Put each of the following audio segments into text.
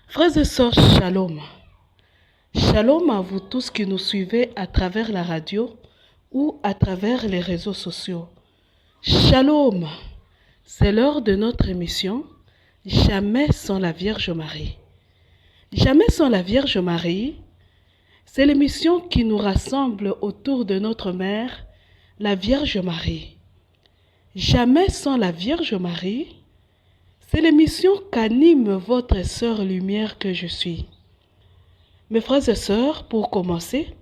Frères et sœurs, shalom. Shalom à vous tous qui nous suivez à travers la radio ou à travers les réseaux sociaux. Shalom, c'est l'heure de notre émission Jamais sans la Vierge Marie. Jamais sans la Vierge Marie, c'est l'émission qui nous rassemble autour de notre mère, la Vierge Marie. Jamais sans la Vierge Marie, c'est l'émission qu'anime votre sœur lumière que je suis. Mes frères et sœurs, pour commencer,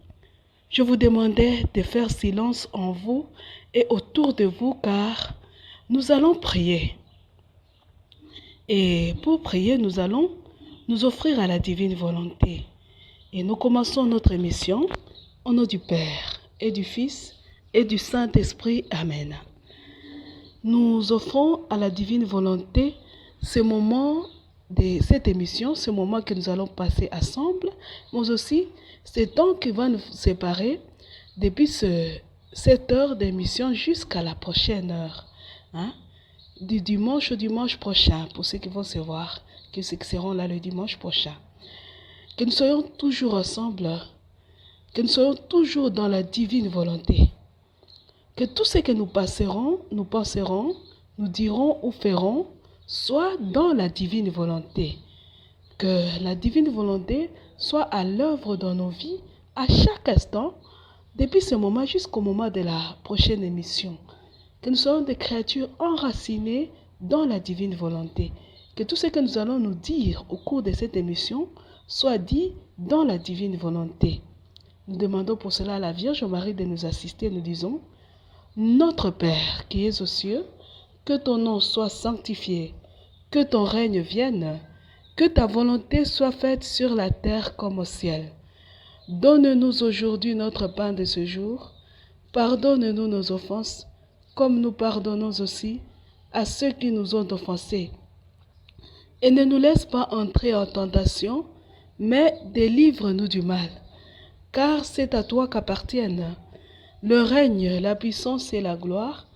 je vous demandais de faire silence en vous et autour de vous car nous allons prier. Et pour prier, nous allons nous offrir à la divine volonté. Et nous commençons notre émission au nom du Père et du Fils et du Saint-Esprit. Amen. Nous offrons à la divine volonté ce moment de cette émission, ce moment que nous allons passer ensemble, mais aussi ce temps qui va nous séparer depuis cette heure d'émission jusqu'à la prochaine heure. Du dimanche au dimanche prochain, pour ceux qui vont se voir, qui seront là le dimanche prochain. Que nous soyons toujours ensemble, que nous soyons toujours dans la divine volonté. Que tout ce que nous passerons, nous penserons, nous dirons ou ferons, soit dans la divine volonté. Que la divine volonté soit à l'œuvre dans nos vies à chaque instant, depuis ce moment jusqu'au moment de la prochaine émission. Que nous soyons des créatures enracinées dans la divine volonté. Que tout ce que nous allons nous dire au cours de cette émission soit dit dans la divine volonté. Nous demandons pour cela à la Vierge Marie de nous assister. Nous disons: Notre Père qui es aux cieux, que ton nom soit sanctifié, que ton règne vienne, que ta volonté soit faite sur la terre comme au ciel. Donne-nous aujourd'hui notre pain de ce jour. Pardonne-nous nos offenses, comme nous pardonnons aussi à ceux qui nous ont offensés. Et ne nous laisse pas entrer en tentation, mais délivre-nous du mal. Car c'est à toi qu'appartiennent le règne, la puissance et la gloire,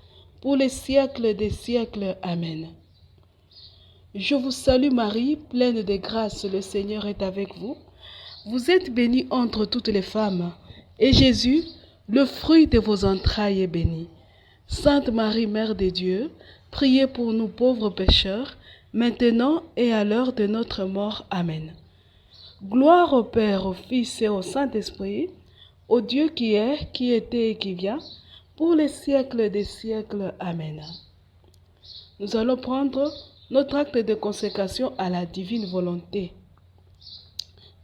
pour les siècles des siècles. Amen. Je vous salue Marie, pleine de grâce, le Seigneur est avec vous. Vous êtes bénie entre toutes les femmes, et Jésus, le fruit de vos entrailles, est béni. Sainte Marie, Mère de Dieu, priez pour nous pauvres pécheurs, maintenant et à l'heure de notre mort. Amen. Gloire au Père, au Fils et au Saint-Esprit, au Dieu qui est, qui était et qui vient, pour les siècles des siècles. Amen. Nous allons prendre notre acte de consécration à la divine volonté,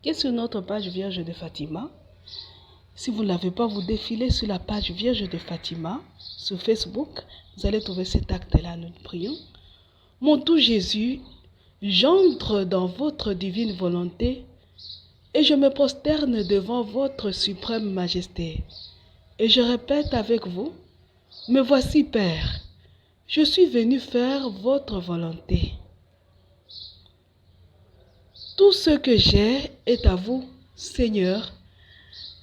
qui est sur notre page Vierge de Fatima. Si vous ne l'avez pas, vous défilez sur la page Vierge de Fatima, sur Facebook, vous allez trouver cet acte-là, nous prions. Mon tout Jésus, j'entre dans votre divine volonté et je me prosterne devant votre suprême majesté. Et je répète avec vous: Me voici, Père, je suis venu faire votre volonté. Tout ce que j'ai est à vous, Seigneur,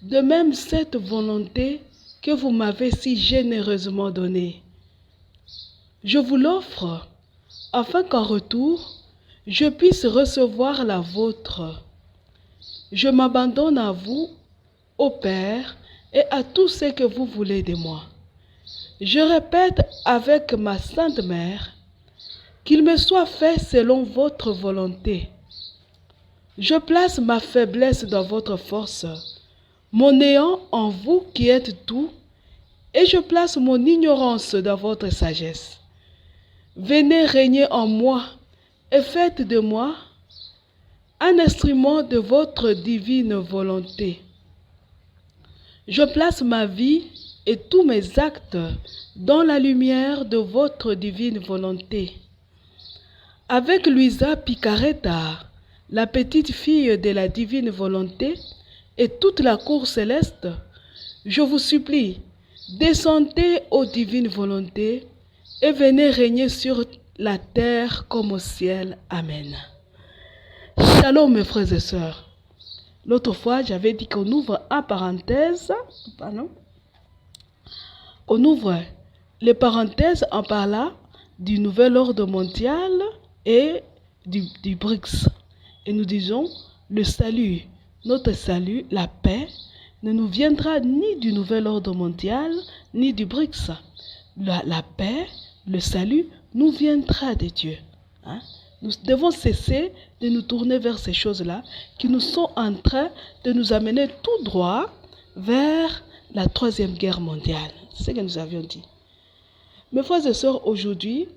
de même cette volonté que vous m'avez si généreusement donnée. Je vous l'offre afin qu'en retour, je puisse recevoir la vôtre. Je m'abandonne à vous, au Père, et à tout ce que vous voulez de moi. Je répète avec ma Sainte Mère, qu'il me soit fait selon votre volonté. Je place ma faiblesse dans votre force, mon néant en vous qui êtes tout, et je place mon ignorance dans votre sagesse. Venez régner en moi et faites de moi un instrument de votre divine volonté. Je place ma vie et tous mes actes dans la lumière de votre divine volonté. Avec Luisa Picaretta, la petite fille de la divine volonté, et toute la cour céleste, je vous supplie, descendez aux divines volontés et venez régner sur la terre comme au ciel. Amen. Shalom mes frères et sœurs. L'autre fois, j'avais dit qu'on ouvre en parenthèse, on ouvre les parenthèses en parlant du nouvel ordre mondial et du BRICS. Et nous disons, le salut, notre salut, la paix, ne nous viendra ni du nouvel ordre mondial, ni du BRICS. La paix, le salut, nous viendra de Dieu. Hein? Nous devons cesser de nous tourner vers ces choses-là qui nous sont en train de nous amener tout droit vers la troisième guerre mondiale. C'est ce que nous avions dit. Mes frères et sœurs, aujourd'hui,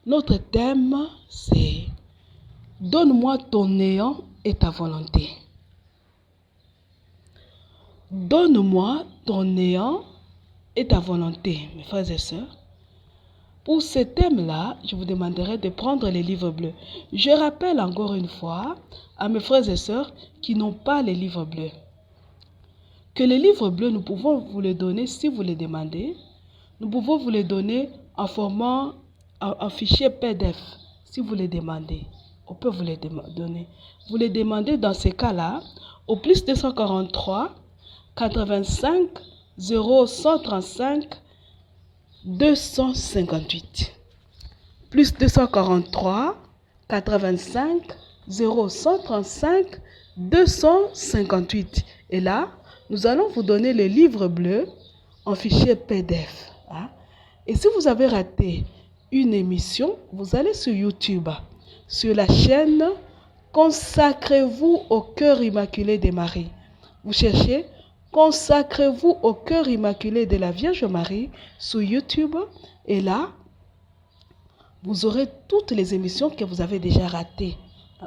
notre thème, c'est « Donne-moi ton néant et ta volonté ». Donne-moi ton néant et ta volonté, mes frères et sœurs. Pour ce thème-là, je vous demanderai de prendre les livres bleus. Je rappelle encore une fois à mes frères et sœurs qui n'ont pas les livres bleus que les livres bleus, nous pouvons vous les donner si vous les demandez. Nous pouvons vous les donner en format, en fichier PDF si vous les demandez. On peut vous les donner. Vous les demandez dans ces cas-là au plus 243 85 0135 258. Plus 243 85 0135 258. Et là, nous allons vous donner le livre bleu en fichier PDF. Hein? Et si vous avez raté une émission, vous allez sur YouTube, sur la chaîne Consacrez-vous au cœur immaculé de Marie. Vous cherchez Consacrez-vous au cœur immaculé de la Vierge Marie sur YouTube. Et là, vous aurez toutes les émissions que vous avez déjà ratées.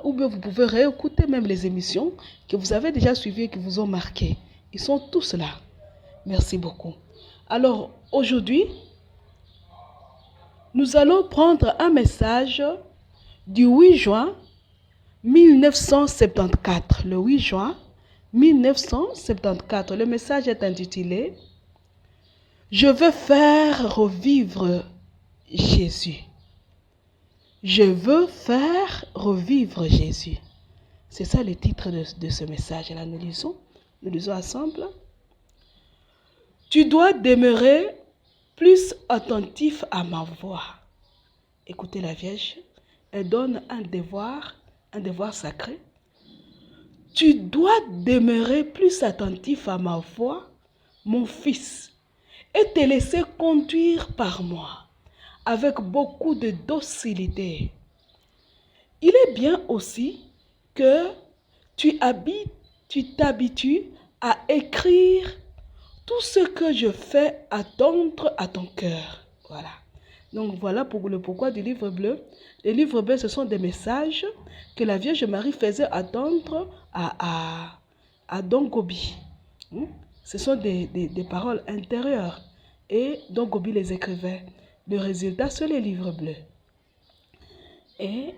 Ou bien vous pouvez réécouter même les émissions que vous avez déjà suivies et qui vous ont marqué. Ils sont tous là. Merci beaucoup. Alors, aujourd'hui, nous allons prendre un message du 8 juin 1974. Le 8 juin 1974. Le message est intitulé « Je veux faire revivre Jésus ». Je veux faire revivre Jésus. C'est ça le titre de ce message-là. Nous lisons ensemble. Tu dois demeurer plus attentif à ma voix. Écoutez la Vierge, elle donne un devoir sacré. Tu dois demeurer plus attentif à ma voix, mon fils, et te laisser conduire par moi avec beaucoup de docilité. Il est bien aussi que tu t'habitues à écrire tout ce que je fais attendre à ton cœur. Voilà. Donc voilà pour le pourquoi du livre bleu. Les livres bleus, ce sont des messages que la Vierge Marie faisait attendre à Don Gobi. Ce sont des paroles intérieures. Et Don Gobi les écrivait. Le résultat, c'est les livres bleus. Et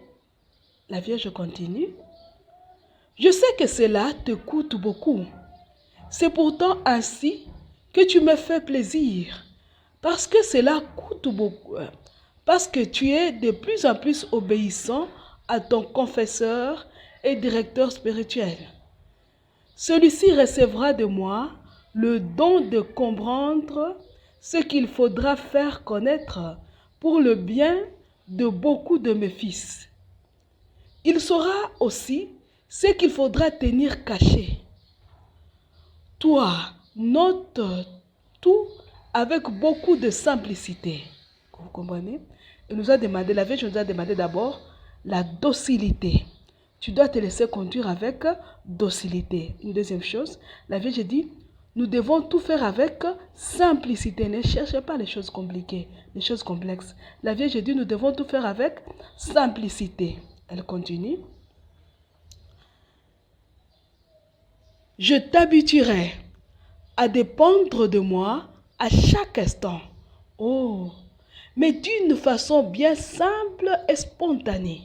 la Vierge continue. Je sais que cela te coûte beaucoup. C'est pourtant ainsi que tu me fais plaisir. Parce que cela coûte beaucoup. Parce que tu es de plus en plus obéissant à ton confesseur et directeur spirituel. Celui-ci recevra de moi le don de comprendre ce qu'il faudra faire connaître pour le bien de beaucoup de mes fils. Il saura aussi ce qu'il faudra tenir caché. Toi, note tout avec beaucoup de simplicité. Vous comprenez? Il nous a demandé, la Vierge nous a demandé d'abord la docilité. Tu dois te laisser conduire avec docilité. Une deuxième chose, la Vierge dit, nous devons tout faire avec simplicité. Ne cherchez pas les choses compliquées, les choses complexes. La Vierge dit, nous devons tout faire avec simplicité. Elle continue. Je t'habituerai à dépendre de moi à chaque instant. Oh, mais d'une façon bien simple et spontanée.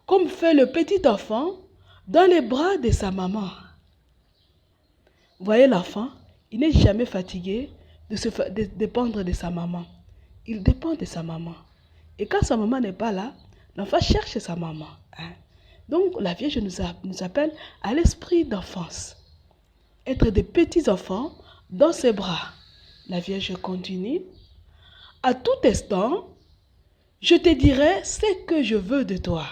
Comme fait le petit enfant dans les bras de sa maman. Voyez l'enfant, il n'est jamais fatigué de dépendre de sa maman. Il dépend de sa maman. Et quand sa maman n'est pas là, l'enfant cherche sa maman. Donc la Vierge nous appelle à l'esprit d'enfance. Être des petits enfants dans ses bras. La Vierge continue. À tout instant, je te dirai ce que je veux de toi.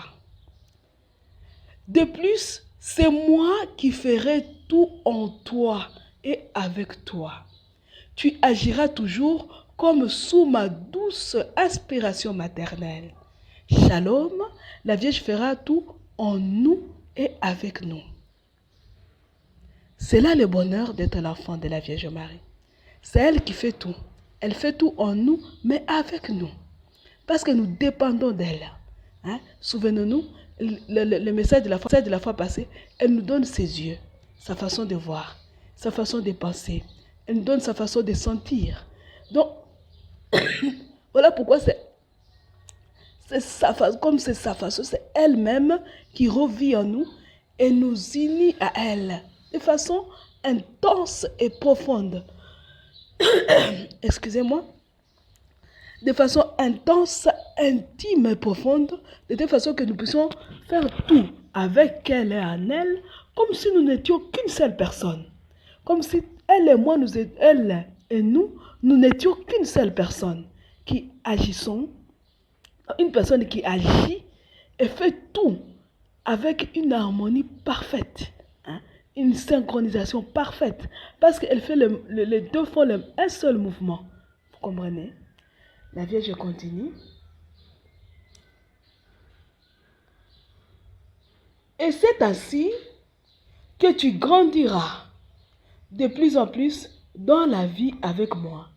De plus, c'est moi qui ferai tout en toi et avec toi. Tu agiras toujours comme sous ma douce inspiration maternelle. Shalom, la Vierge fera tout en nous et avec nous. C'est là le bonheur d'être l'enfant de la Vierge Marie. C'est elle qui fait tout. Elle fait tout en nous, mais avec nous. Parce que nous dépendons d'elle. Hein? Souvenez-nous, le message de la fois passée, elle nous donne ses yeux, sa façon de voir, sa façon de penser. Elle nous donne sa façon de sentir. Donc, voilà pourquoi comme c'est sa façon, c'est elle-même qui revit en nous et nous unit à elle de façon intense et profonde. Excusez-moi. De façon intense, intime et profonde, de telle façon que nous puissions faire tout avec elle et en elle, comme si nous n'étions qu'une seule personne. Comme si elle et moi, elle et nous n'étions qu'une seule personne qui agissons, une personne qui agit et fait tout avec une harmonie parfaite, hein, une synchronisation parfaite, parce qu'elle fait les deux font un seul mouvement. Vous comprenez? La Vierge continue. Et c'est ainsi que tu grandiras de plus en plus dans la vie avec moi.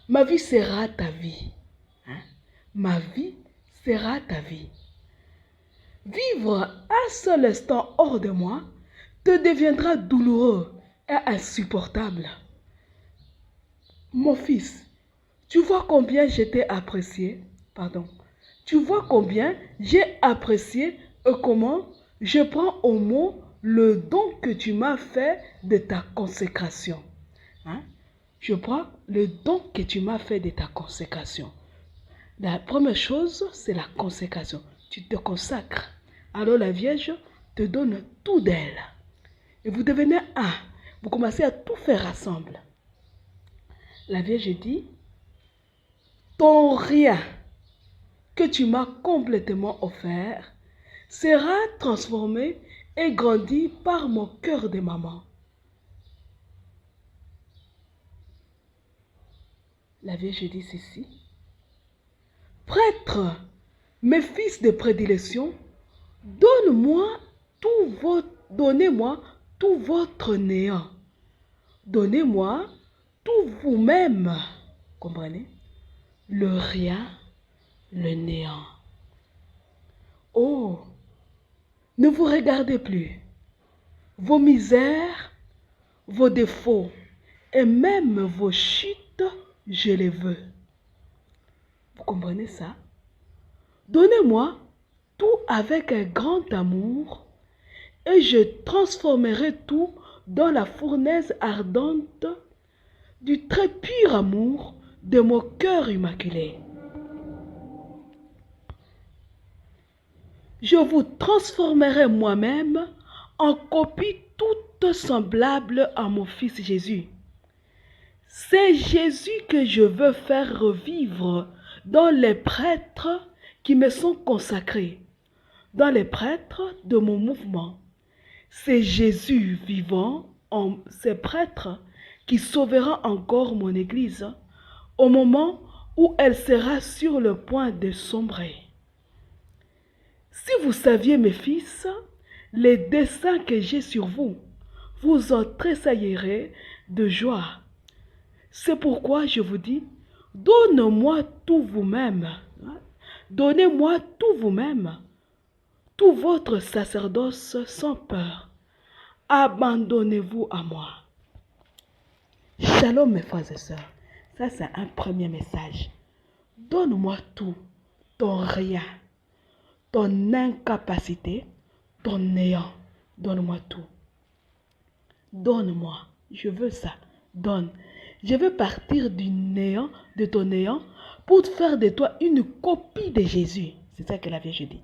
Ma vie sera ta vie. Hein? Ma vie sera ta vie. Vivre un seul instant hors de moi te deviendra douloureux et insupportable. Mon fils, tu vois combien j'étais apprécié, tu vois combien j'ai apprécié et comment je prends au mot le don que tu m'as fait de ta consécration. Hein? Je prends le don que tu m'as fait de ta consécration. La première chose, c'est la consécration. Tu te consacres. Alors la Vierge te donne tout d'elle. Et vous devenez un. Vous commencez à tout faire ensemble. La Vierge dit, ton rien que tu m'as complètement offert sera transformé et grandi par mon cœur de maman. La Vierge dit ceci. Prêtres, mes fils de prédilection, donnez-moi tout votre néant. Donnez-moi tout vous-même. Comprenez? Le rien, le néant. Oh, ne vous regardez plus. Vos misères, vos défauts et même vos chutes, je les veux. Vous comprenez ça? Donnez-moi tout avec un grand amour et je transformerai tout dans la fournaise ardente du très pur amour de mon cœur immaculé. Je vous transformerai moi-même en copie toute semblable à mon Fils Jésus. C'est Jésus que je veux faire revivre dans les prêtres qui me sont consacrés, dans les prêtres de mon mouvement. C'est Jésus vivant en ces prêtres qui sauvera encore mon Église au moment où elle sera sur le point de sombrer. Si vous saviez, mes fils, les desseins que j'ai sur vous, vous en tressaillirez de joie. C'est pourquoi je vous dis, donnez-moi tout vous-même. Donnez-moi tout vous-même, tout votre sacerdoce sans peur. Abandonnez-vous à moi. Shalom mes frères et sœurs. Ça c'est un premier message. Donne-moi tout, ton rien, ton incapacité, ton néant. Donne-moi tout. Donne-moi. Je veux ça. Donne. Je veux partir du néant, de ton néant, pour te faire de toi une copie de Jésus. C'est ça que la Vierge dit.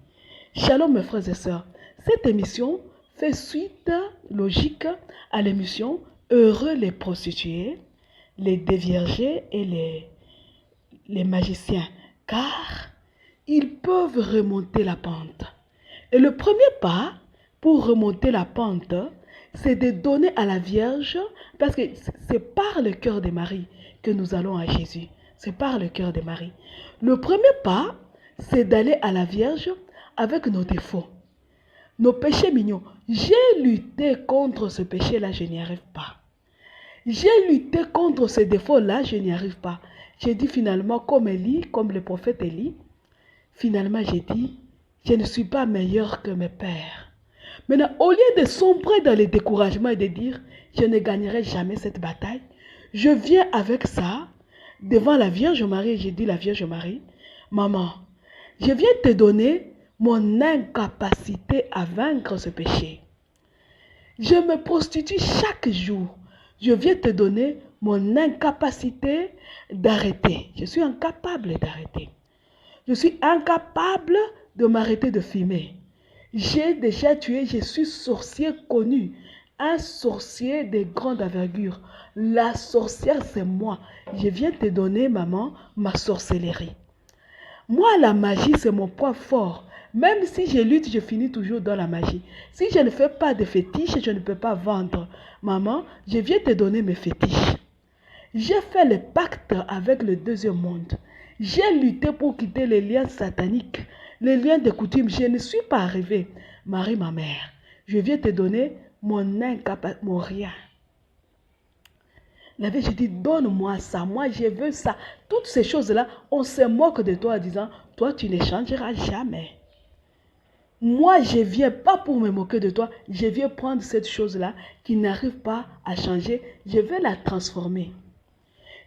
Shalom mes frères et sœurs. Cette émission fait suite logique à l'émission Heureux les prostituées, les déviergés et les magiciens, car ils peuvent remonter la pente. Et le premier pas pour remonter la pente, c'est de donner à la Vierge, parce que c'est par le cœur de Marie que nous allons à Jésus. C'est par le cœur de Marie. Le premier pas, c'est d'aller à la Vierge avec nos défauts, nos péchés mignons. J'ai lutté contre ce péché-là, je n'y arrive pas. J'ai lutté contre ce défaut-là, je n'y arrive pas. J'ai dit finalement, comme Élie, comme le prophète Élie, finalement j'ai dit, je ne suis pas meilleur que mes pères. Maintenant, au lieu de sombrer dans le découragement et de dire, je ne gagnerai jamais cette bataille, je viens avec ça, devant la Vierge Marie, et j'ai dit la Vierge Marie, maman, je viens te donner mon incapacité à vaincre ce péché. Je me prostitue chaque jour. Je viens te donner mon incapacité d'arrêter. Je suis incapable d'arrêter. Je suis incapable de m'arrêter de fumer. J'ai déjà tué, je suis sorcier connu. Un sorcier de grande envergure. La sorcière, c'est moi. Je viens te donner, maman, ma sorcellerie. Moi, la magie, c'est mon point fort. Même si je lutte, je finis toujours dans la magie. Si je ne fais pas de fétiches, je ne peux pas vendre. Maman, je viens te donner mes fétiches. J'ai fait le pacte avec le deuxième monde. J'ai lutté pour quitter les liens sataniques, les liens de coutume. Je ne suis pas arrivée. Marie, ma mère, je viens te donner mon rien. La Vierge dit, donne-moi ça, moi je veux ça. Toutes ces choses-là, on se moque de toi en disant, toi tu ne changeras jamais. Moi je viens pas pour me moquer de toi, je viens prendre cette chose-là qui n'arrive pas à changer, je vais la transformer.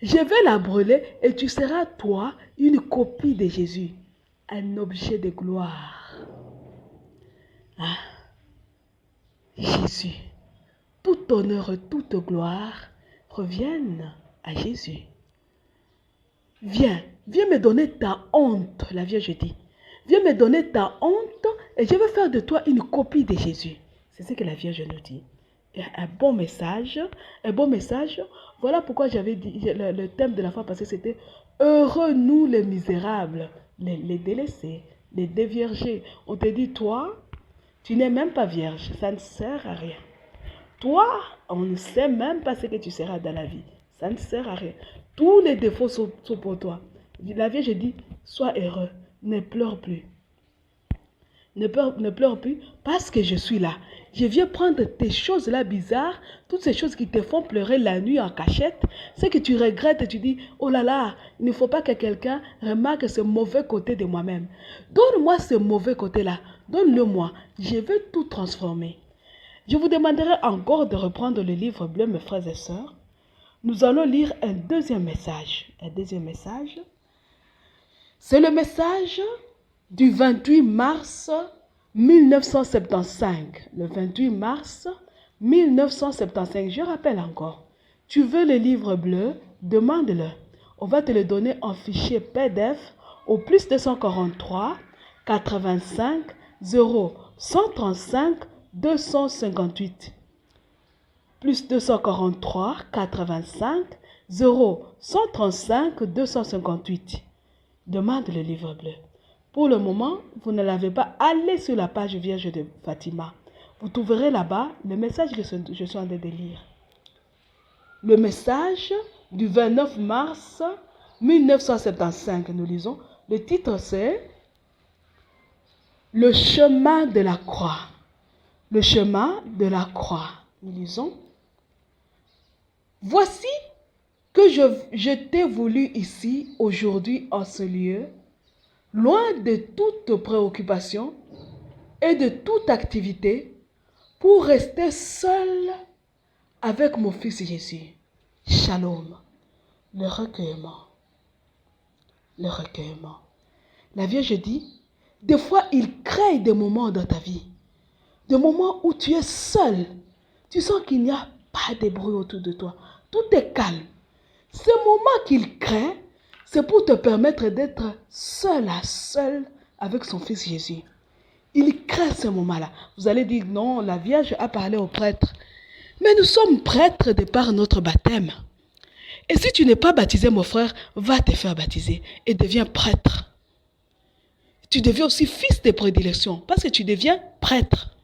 Je vais la brûler et tu seras toi une copie de Jésus, un objet de gloire. Ah, Jésus, tout honneur et toute gloire reviennent à Jésus. Viens me donner ta honte, la Vierge dit. Viens me donner ta honte et je vais faire de toi une copie de Jésus. C'est ce que la Vierge nous dit. Et un bon message. Voilà pourquoi j'avais dit, le thème de la fois passée, c'était « Heureux nous les misérables, les délaissés, les déviergés ». On te dit, toi, tu n'es même pas vierge, ça ne sert à rien. Toi, on ne sait même pas ce que tu seras dans la vie. Ça ne sert à rien. Tous les défauts sont pour toi. La Vierge dit, sois heureux, ne pleure plus. Ne pleure plus parce que je suis là. Je viens prendre tes choses-là bizarres, toutes ces choses qui te font pleurer la nuit en cachette, ce que tu regrettes et tu dis, oh là là, il ne faut pas que quelqu'un remarque ce mauvais côté de moi-même. Donne-moi ce mauvais côté-là, donne-le-moi, je vais tout transformer. Je vous demanderai encore de reprendre le livre bleu, mes frères et sœurs. Nous allons lire un deuxième message. C'est le message du 28 mars 1975. Le 28 mars 1975. Je rappelle encore. Tu veux le livre bleu? Demande-le. On va te le donner en fichier PDF au plus 243 85 0 135 258. Plus 243 85 0 135 258. Demande le livre bleu. Pour le moment, vous ne l'avez pas. Allez sur la page Vierge de Fatima. Vous trouverez là-bas le message que je suis en train de lire. Le message du 29 mars 1975, nous lisons. Le titre c'est « Le chemin de la croix ». Le chemin de la croix. Nous lisons. Voici que je t'ai voulu ici, aujourd'hui, en ce lieu, loin de toute préoccupation et de toute activité, pour rester seul avec mon fils Jésus. Shalom. Le recueillement. Le recueillement. La Vierge dit, des fois, il crée des moments dans ta vie. Des moments où tu es seul. Tu sens qu'il n'y a pas de bruit autour de toi. Tout est calme. Ce moment qu'il crée, c'est pour te permettre d'être seul à seul avec son fils Jésus. Il crée ce moment-là. Vous allez dire, non, la Vierge a parlé au prêtre. Mais nous sommes prêtres de par notre baptême. Et si tu n'es pas baptisé, mon frère, va te faire baptiser et deviens prêtre. tu deviens aussi fils de prédilection parce que tu deviens prêtre.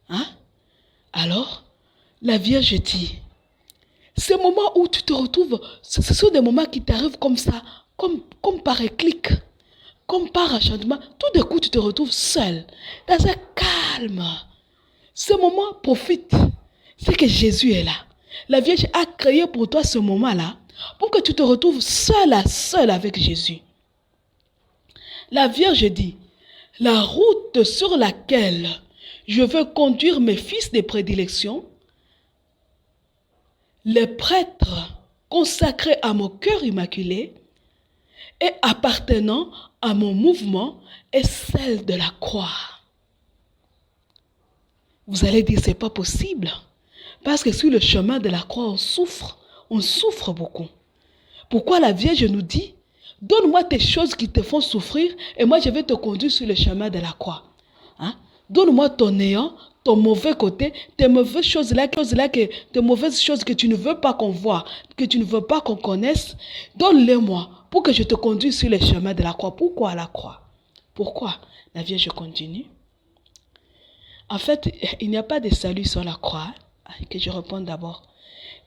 Hein? Alors, la Vierge dit, ces moments où tu te retrouves, ce sont des moments qui t'arrivent comme ça, comme par éclic, comme par enchantement. Tout d'un coup, tu te retrouves seul, dans un calme. Ce moment, profite. C'est que Jésus est là. La Vierge a créé pour toi ce moment-là pour que tu te retrouves seul à seul avec Jésus. La Vierge dit, la route sur laquelle je veux conduire mes fils de prédilection, les prêtres consacrés à mon cœur immaculé et appartenant à mon mouvement est celle de la croix. Vous allez dire, c'est pas possible. Parce que sur le chemin de la croix, on souffre beaucoup. Pourquoi la Vierge nous dit, donne-moi tes choses qui te font souffrir et moi je vais te conduire sur le chemin de la croix. Hein? Donne-moi ton néant, ton mauvais côté, tes mauvaises choses-là, tes mauvaises choses que tu ne veux pas qu'on voit, que tu ne veux pas qu'on connaisse. Donne-les-moi pour que je te conduise sur le chemin de la croix. Pourquoi la croix? Pourquoi? La Vierge continue. En fait, il n'y a pas de salut sans la croix. Que je réponde d'abord.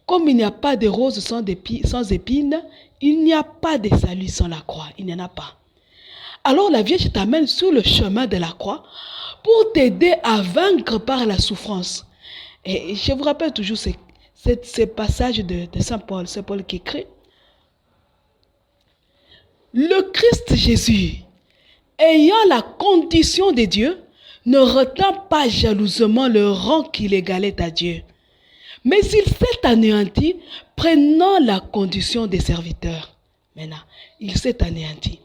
Comme il n'y a pas de rose sans épines, il n'y a pas de salut sans la croix. Il n'y en a pas. Alors la Vierge t'amène sur le chemin de la croix pour t'aider à vaincre par la souffrance. Et je vous rappelle toujours ce passage de Saint Paul. C'est Paul qui écrit. Le Christ Jésus, ayant la condition de Dieu, ne retint pas jalousement le rang qu'il égalait à Dieu. Mais il s'est anéanti, prenant la condition des serviteurs. Maintenant, il s'est anéanti.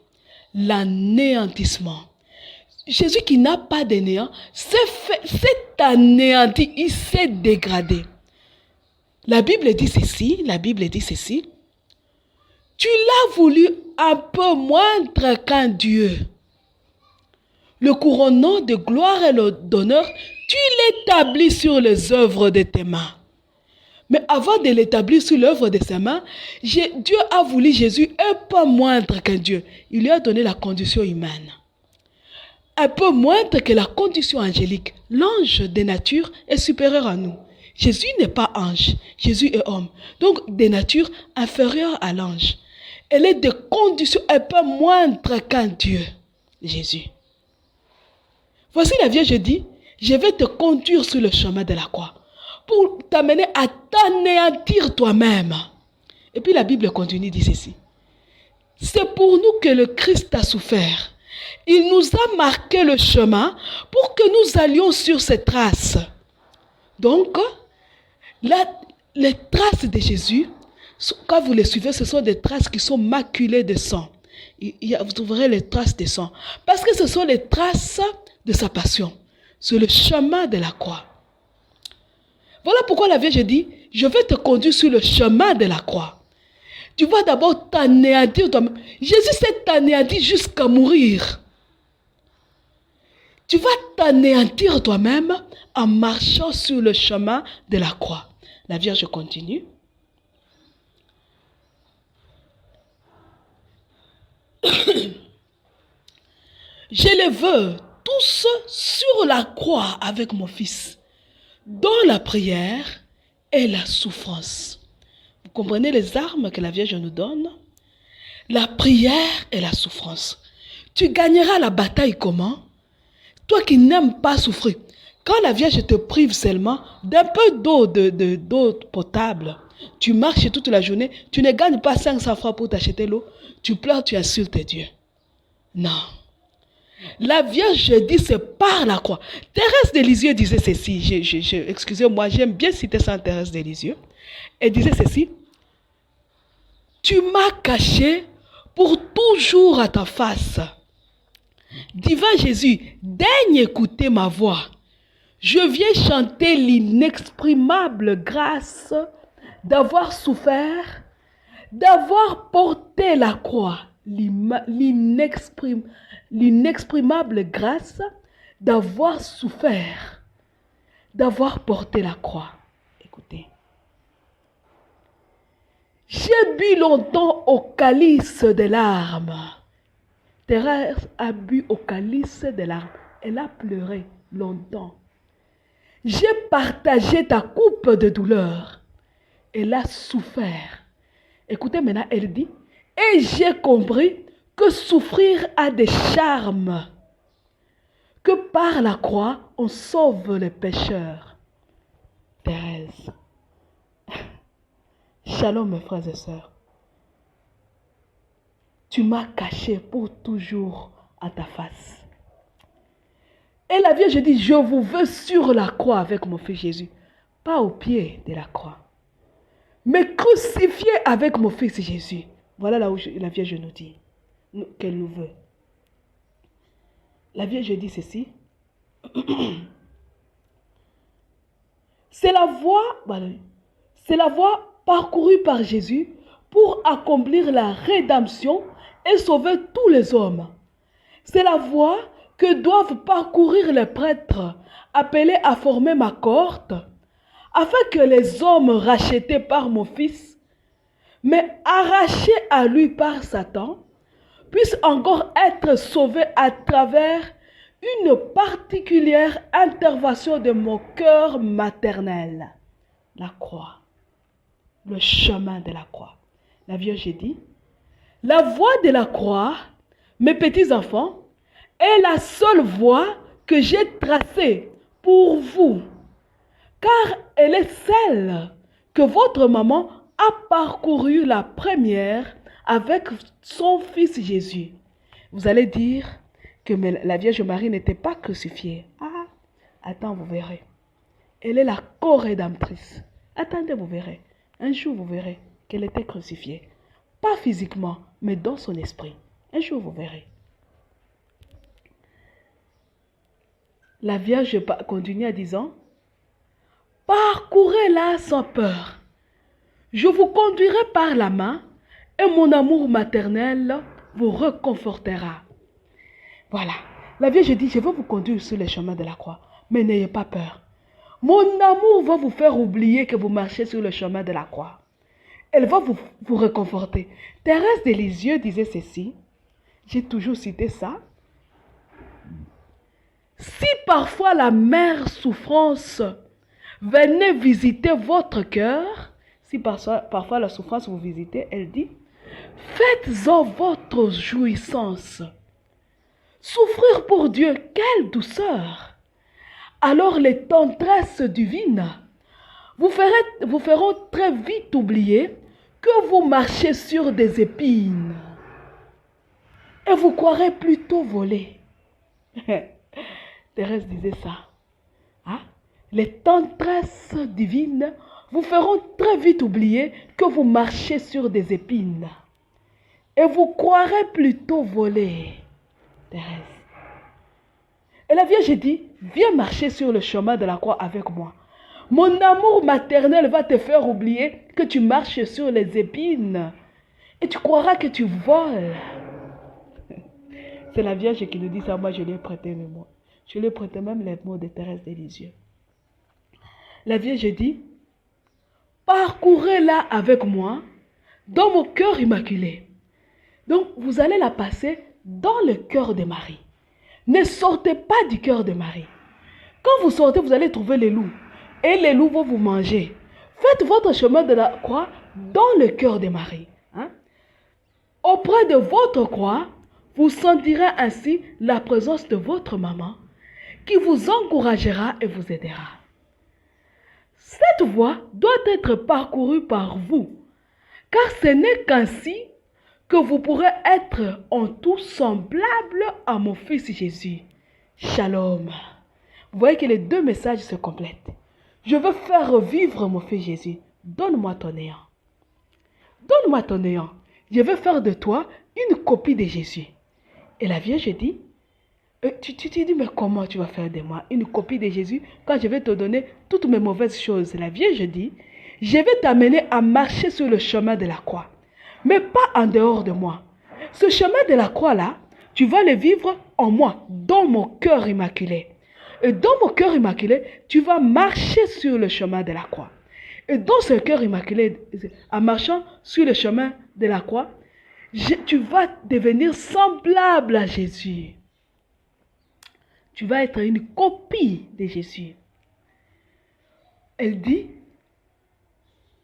L'anéantissement. Jésus qui n'a pas de néant, s'est anéanti, il s'est dégradé. La Bible dit ceci. Tu l'as voulu un peu moindre qu'un Dieu. Le couronnant de gloire et d'honneur, tu l'établis sur les œuvres de tes mains. Mais avant de l'établir sur l'œuvre de ses mains, Dieu a voulu Jésus un peu moindre qu'un Dieu. Il lui a donné la condition humaine. Un peu moindre que la condition angélique. L'ange de nature est supérieur à nous. Jésus n'est pas ange, Jésus est homme. Donc, de nature inférieure à l'ange. Elle est de condition un peu moindre qu'un Dieu, Jésus. Voici la Vierge dit, je vais te conduire sur le chemin de la croix pour t'amener à t'anéantir toi-même. Et puis la Bible continue, dit ceci. C'est pour nous que le Christ a souffert. Il nous a marqué le chemin pour que nous allions sur ses traces. Donc, les traces de Jésus, quand vous les suivez, ce sont des traces qui sont maculées de sang. Vous trouverez les traces de sang. Parce que ce sont les traces de sa passion. Sur le chemin de la croix. Voilà pourquoi la Vierge dit, je vais te conduire sur le chemin de la croix. Tu vas d'abord t'anéantir toi-même. Jésus s'est anéanti jusqu'à mourir. Tu vas t'anéantir toi-même en marchant sur le chemin de la croix. La Vierge continue. Je les veux tous sur la croix avec mon Fils, dans la prière et la souffrance. Vous comprenez les armes que la Vierge nous donne? La prière et la souffrance. Tu gagneras la bataille comment? Toi qui n'aimes pas souffrir. Quand la Vierge te prive seulement d'un peu d'eau potable, tu marches toute la journée, tu ne gagnes pas 500 francs pour t'acheter l'eau, tu pleures, tu insultes Dieu. Non. La Vierge dit c'est par la croix. Thérèse de Lisieux disait ceci, excusez-moi, j'aime bien citer Sainte Thérèse de Lisieux. Elle disait ceci, tu m'as caché pour toujours à ta face. Divin Jésus, daigne écouter ma voix. Je viens chanter l'inexprimable grâce d'avoir souffert, d'avoir porté la croix. L'inexprimable grâce d'avoir souffert, d'avoir porté la croix. Écoutez. J'ai bu longtemps au calice des larmes. Thérèse a bu au calice des larmes. Elle a pleuré longtemps. J'ai partagé ta coupe de douleur. Elle a souffert. Écoutez maintenant, elle dit, et j'ai compris que souffrir a des charmes, que par la croix, on sauve les pécheurs. Thérèse. Shalom mes frères et sœurs. Tu m'as caché pour toujours à ta face. Et la Vierge dit, je vous veux sur la croix avec mon fils Jésus, pas au pied de la croix, mais crucifié avec mon fils Jésus. Voilà là où la Vierge nous dit qu'elle nous veut. La Vierge dit ceci. C'est la voie parcourue par Jésus pour accomplir la rédemption et sauver tous les hommes. C'est la voie que doivent parcourir les prêtres appelés à former ma cohorte, afin que les hommes rachetés par mon Fils, mais arrachés à lui par Satan, puissent encore être sauvés à travers une particulière intervention de mon cœur maternel. La croix, le chemin de la croix. La Vierge dit, la voie de la croix, mes petits enfants, est la seule voie que j'ai tracée pour vous, car elle est celle que votre maman a parcourue la première avec son fils Jésus. Vous allez dire que la Vierge Marie n'était pas crucifiée. Ah, attends, vous verrez. Elle est la co-rédemptrice. Attendez, vous verrez. Un jour, vous verrez qu'elle était crucifiée. Pas physiquement, mais dans son esprit. Un jour, vous verrez. La Vierge continue en disant, parcourez-la sans peur. Je vous conduirai par la main et mon amour maternel vous réconfortera. Voilà. La Vierge dit, je vais vous conduire sur les chemins de la croix, mais n'ayez pas peur. Mon amour va vous faire oublier que vous marchez sur le chemin de la croix. Elle va vous réconforter. Thérèse de Lisieux disait ceci. J'ai toujours cité ça. Si parfois la mère souffrance venait visiter votre cœur, si parfois la souffrance vous visitez, elle dit, faites-en votre jouissance. Souffrir pour Dieu, quelle douceur! Alors les tendresses divines vous feront très vite oublier que vous marchez sur des épines. Et vous croirez plutôt voler. Thérèse disait ça. Hein? Les tendresses divines vous feront très vite oublier que vous marchez sur des épines. Et vous croirez plutôt voler. Thérèse. Et la Vierge dit, viens marcher sur le chemin de la croix avec moi. Mon amour maternel va te faire oublier que tu marches sur les épines. Et tu croiras que tu voles. C'est la Vierge qui nous dit ça. Moi, je lui ai prêté mes mots. Je lui ai prêté même les mots de Thérèse de Lisieux. La Vierge dit, parcourez-la avec moi dans mon cœur immaculé. Donc, vous allez la passer dans le cœur de Marie. Ne sortez pas du cœur de Marie. Quand vous sortez, vous allez trouver les loups. Et les loups vont vous manger. Faites votre chemin de la croix dans le cœur de Marie. Hein? Auprès de votre croix, vous sentirez ainsi la présence de votre maman qui vous encouragera et vous aidera. Cette voie doit être parcourue par vous, car ce n'est qu'ainsi que vous pourrez être en tout semblable à mon fils Jésus. Shalom. Vous voyez que les deux messages se complètent. Je veux faire revivre mon fils Jésus. Donne-moi ton néant. Donne-moi ton néant. Je veux faire de toi une copie de Jésus. Et la Vierge dit, tu dis, mais comment tu vas faire de moi une copie de Jésus quand je vais te donner toutes mes mauvaises choses? La Vierge dit, je vais t'amener à marcher sur le chemin de la croix, mais pas en dehors de moi. Ce chemin de la croix-là, tu vas le vivre en moi, dans mon cœur immaculé. Et dans mon cœur immaculé, tu vas marcher sur le chemin de la croix. Et dans ce cœur immaculé, en marchant sur le chemin de la croix, Tu vas devenir semblable à Jésus. Tu vas être une copie de Jésus. Elle dit,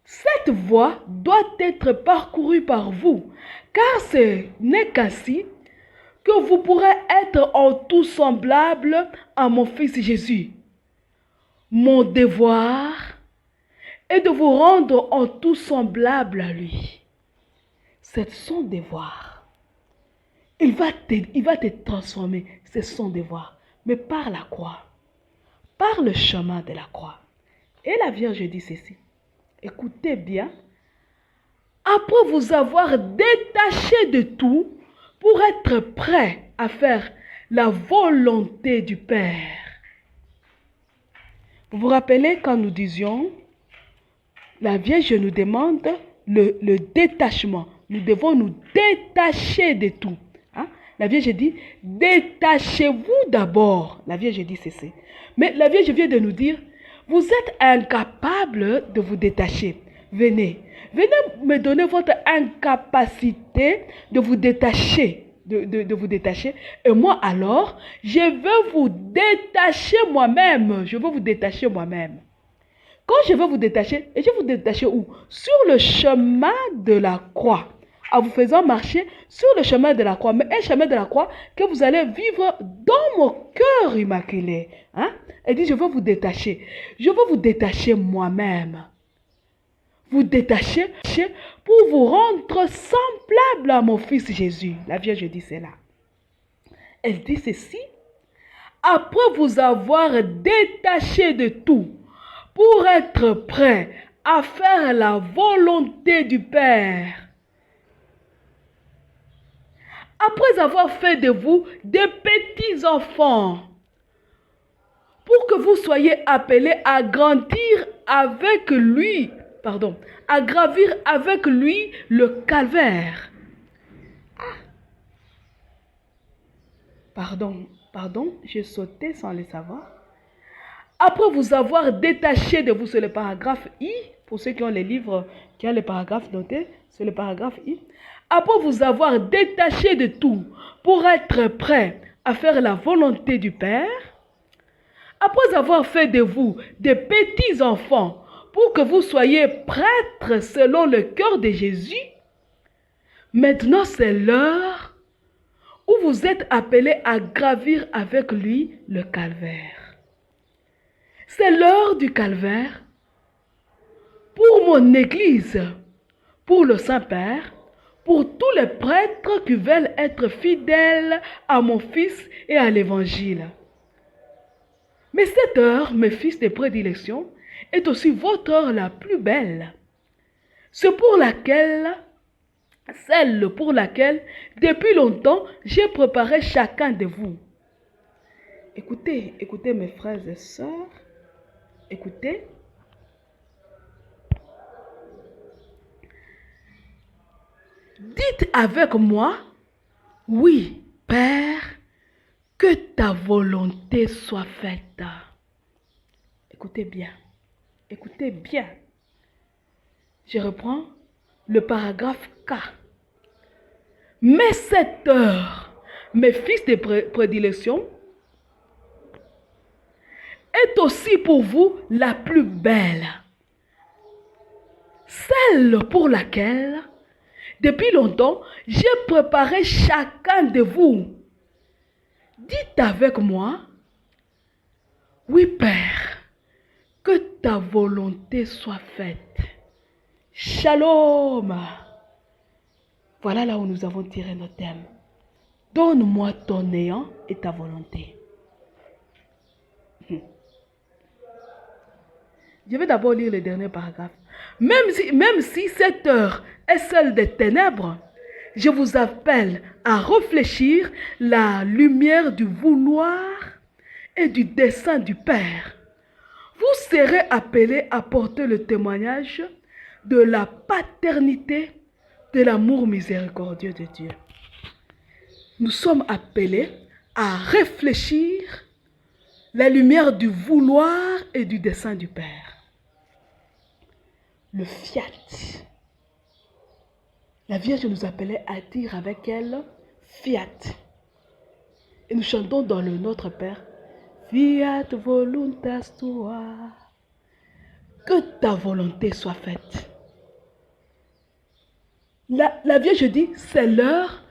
cette voie doit être parcourue par vous, car ce n'est qu'ainsi que vous pourrez être en tout semblable à mon Fils Jésus. Mon devoir est de vous rendre en tout semblable à lui. C'est son devoir. Il va te transformer, c'est son devoir. Mais par la croix, par le chemin de la croix. Et la Vierge dit ceci. Écoutez bien. Après vous avoir détaché de tout pour être prêt à faire la volonté du Père. Vous vous rappelez quand nous disions, la Vierge nous demande le détachement. Nous devons nous détacher de tout. Hein? La Vierge dit, détachez-vous d'abord. La Vierge dit ceci. Mais la Vierge vient de nous dire, vous êtes incapable de vous détacher. Venez me donner votre incapacité de vous détacher. De vous détacher. Et moi alors, je veux vous détacher moi-même. Je veux vous détacher moi-même. Quand je veux vous détacher, et je vais vous détacher où? Sur le chemin de la croix. En vous faisant marcher sur le chemin de la croix. Mais un chemin de la croix que vous allez vivre dans mon cœur immaculé. Hein? Elle dit, je veux vous détacher. Je veux vous détacher moi-même. Vous détacher pour vous rendre semblable à mon Fils Jésus. La Vierge dit cela. Elle dit ceci. Après vous avoir détaché de tout, pour être prêt à faire la volonté du Père. Après avoir fait de vous des petits enfants, pour que vous soyez appelés à grandir avec lui, à gravir avec lui le calvaire. Pardon, j'ai sauté sans le savoir. Après vous avoir détaché de vous, c'est le paragraphe I, pour ceux qui ont les livres, qui ont les paragraphes notés, c'est le paragraphe I. Après vous avoir détaché de tout pour être prêt à faire la volonté du Père, après avoir fait de vous des petits enfants pour que vous soyez prêtres selon le cœur de Jésus, maintenant c'est l'heure où vous êtes appelés à gravir avec lui le calvaire. C'est l'heure du calvaire pour mon Église, pour le Saint-Père, pour tous les prêtres qui veulent être fidèles à mon Fils et à l'Évangile. Mais cette heure, mes fils de prédilection, est aussi votre heure la plus belle. C'est celle pour laquelle, depuis longtemps, j'ai préparé chacun de vous. Écoutez mes frères et sœurs. Écoutez. Dites avec moi, oui, Père, que ta volonté soit faite. Écoutez bien. Écoutez bien. Je reprends le paragraphe K. Mais cette heure, mes fils de prédilection, est aussi pour vous la plus belle. Celle pour laquelle, depuis longtemps, j'ai préparé chacun de vous. Dites avec moi, oui Père, que ta volonté soit faite. Shalom. Voilà là où nous avons tiré notre thème. Donne-moi ton néant et ta volonté. Je vais d'abord lire le dernier paragraphe. Même si cette heure est celle des ténèbres, je vous appelle à réfléchir la lumière du vouloir et du dessein du Père. Vous serez appelés à porter le témoignage de la paternité, de l'amour miséricordieux de Dieu. Nous sommes appelés à réfléchir la lumière du vouloir et du dessein du Père. Le fiat. La Vierge nous appelait à dire avec elle Fiat. Et nous chantons dans le Notre Père, Fiat voluntas tua. Que ta volonté soit faite. La Vierge dit, c'est l'heure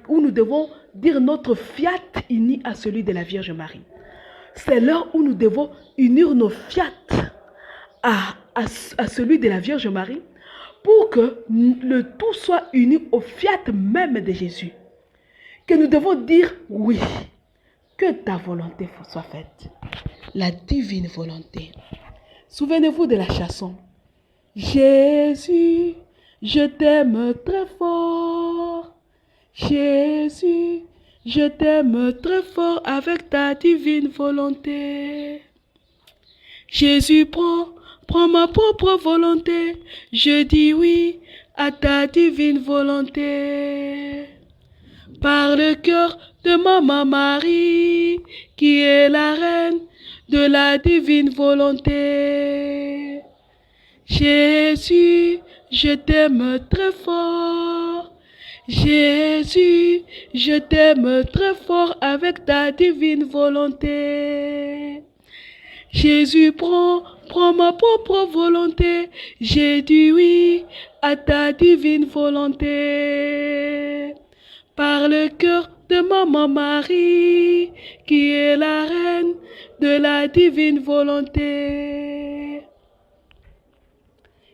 où nous devons dire notre fiat uni à celui de la Vierge Marie. C'est l'heure où nous devons unir nos fiat à celui de la Vierge Marie pour que le tout soit uni au fiat même de Jésus. Que nous devons dire oui, que ta volonté soit faite. La divine volonté. Souvenez-vous de la chanson. Jésus, je t'aime très fort. Jésus, je t'aime très fort avec ta divine volonté. Jésus, prends ma propre volonté. Je dis oui à ta divine volonté. Par le cœur de Maman Marie, qui est la reine de la divine volonté. Jésus, je t'aime très fort. Jésus, je t'aime très fort avec ta divine volonté. Jésus, prends ma propre volonté. J'ai dit oui à ta divine volonté. Par le cœur de Maman Marie, qui est la reine de la divine volonté.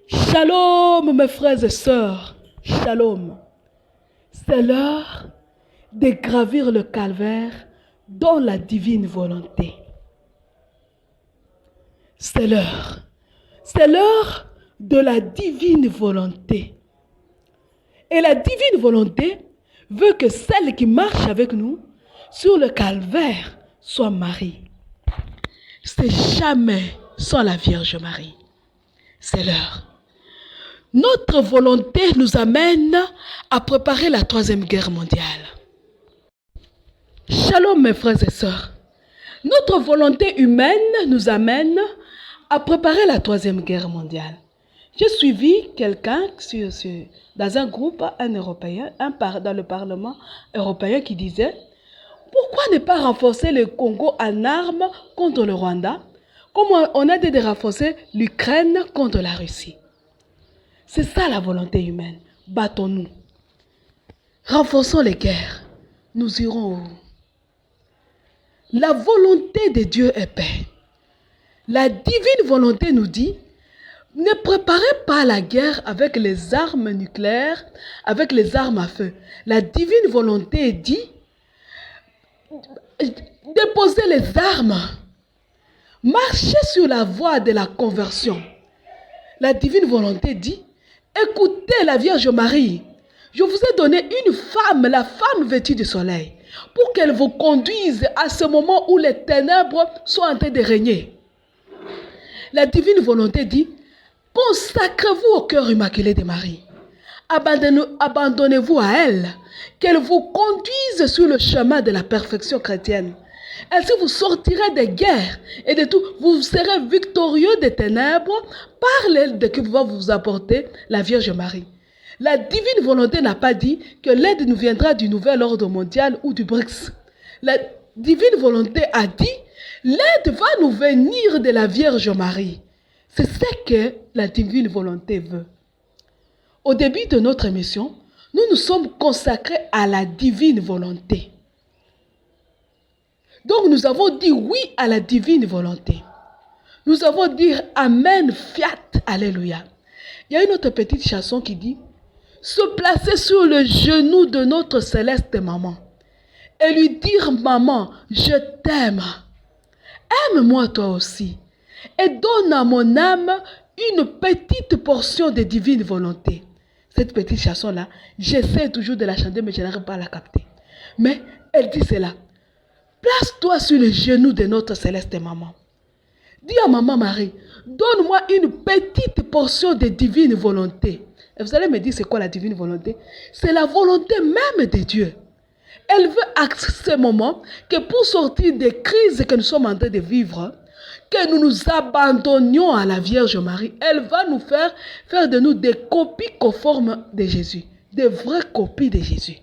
Shalom, mes frères et sœurs. Shalom. C'est l'heure de gravir le calvaire dans la divine volonté. C'est l'heure. C'est l'heure de la divine volonté. Et la divine volonté veut que celle qui marche avec nous sur le calvaire soit Marie. C'est jamais sans la Vierge Marie. C'est l'heure. Notre volonté nous amène à préparer la 3e guerre mondiale. Shalom mes frères et sœurs. Notre volonté humaine nous amène à préparer la 3e guerre mondiale. J'ai suivi quelqu'un dans un groupe, un Européen, dans le Parlement européen qui disait « Pourquoi ne pas renforcer le Congo en armes contre le Rwanda, comme on a de renforcer l'Ukraine contre la Russie ?» C'est ça la volonté humaine. Battons-nous. Renforçons les guerres. Nous irons où? La volonté de Dieu est paix. La divine volonté nous dit, ne préparez pas la guerre avec les armes nucléaires, avec les armes à feu. La divine volonté dit, déposez les armes. Marchez sur la voie de la conversion. La divine volonté dit, écoutez la Vierge Marie. Je vous ai donné une femme, la femme vêtue du soleil, pour qu'elle vous conduise à ce moment où les ténèbres sont en train de régner. La divine volonté dit, consacrez-vous au cœur immaculé de Marie. Abandonnez-vous à elle, qu'elle vous conduise sur le chemin de la perfection chrétienne. Ainsi vous sortirez des guerres et de tout, vous serez victorieux des ténèbres par l'aide que va vous apporter la Vierge Marie. La divine volonté n'a pas dit que l'aide nous viendra du nouvel ordre mondial ou du BRICS. La divine volonté a dit, l'aide va nous venir de la Vierge Marie. C'est ce que la divine volonté veut. Au début de notre émission, nous nous sommes consacrés à la divine volonté. Donc nous avons dit oui à la divine volonté. Nous avons dit Amen, Fiat, Alléluia. Il y a une autre petite chanson qui dit, se placer sur le genou de notre céleste maman et lui dire, maman, je t'aime. Aime-moi toi aussi et donne à mon âme une petite portion de divine volonté. Cette petite chanson-là, j'essaie toujours de la chanter, mais je n'arrive pas à la capter. Mais elle dit cela. Place-toi sur le genou de notre céleste maman. Dis à maman Marie, donne-moi une petite portion de divine volonté. Et vous allez me dire, c'est quoi la divine volonté? C'est la volonté même de Dieu. Elle veut à ce moment que pour sortir des crises que nous sommes en train de vivre, que nous nous abandonnions à la Vierge Marie. Elle va nous faire de nous des copies conformes de Jésus, des vraies copies de Jésus.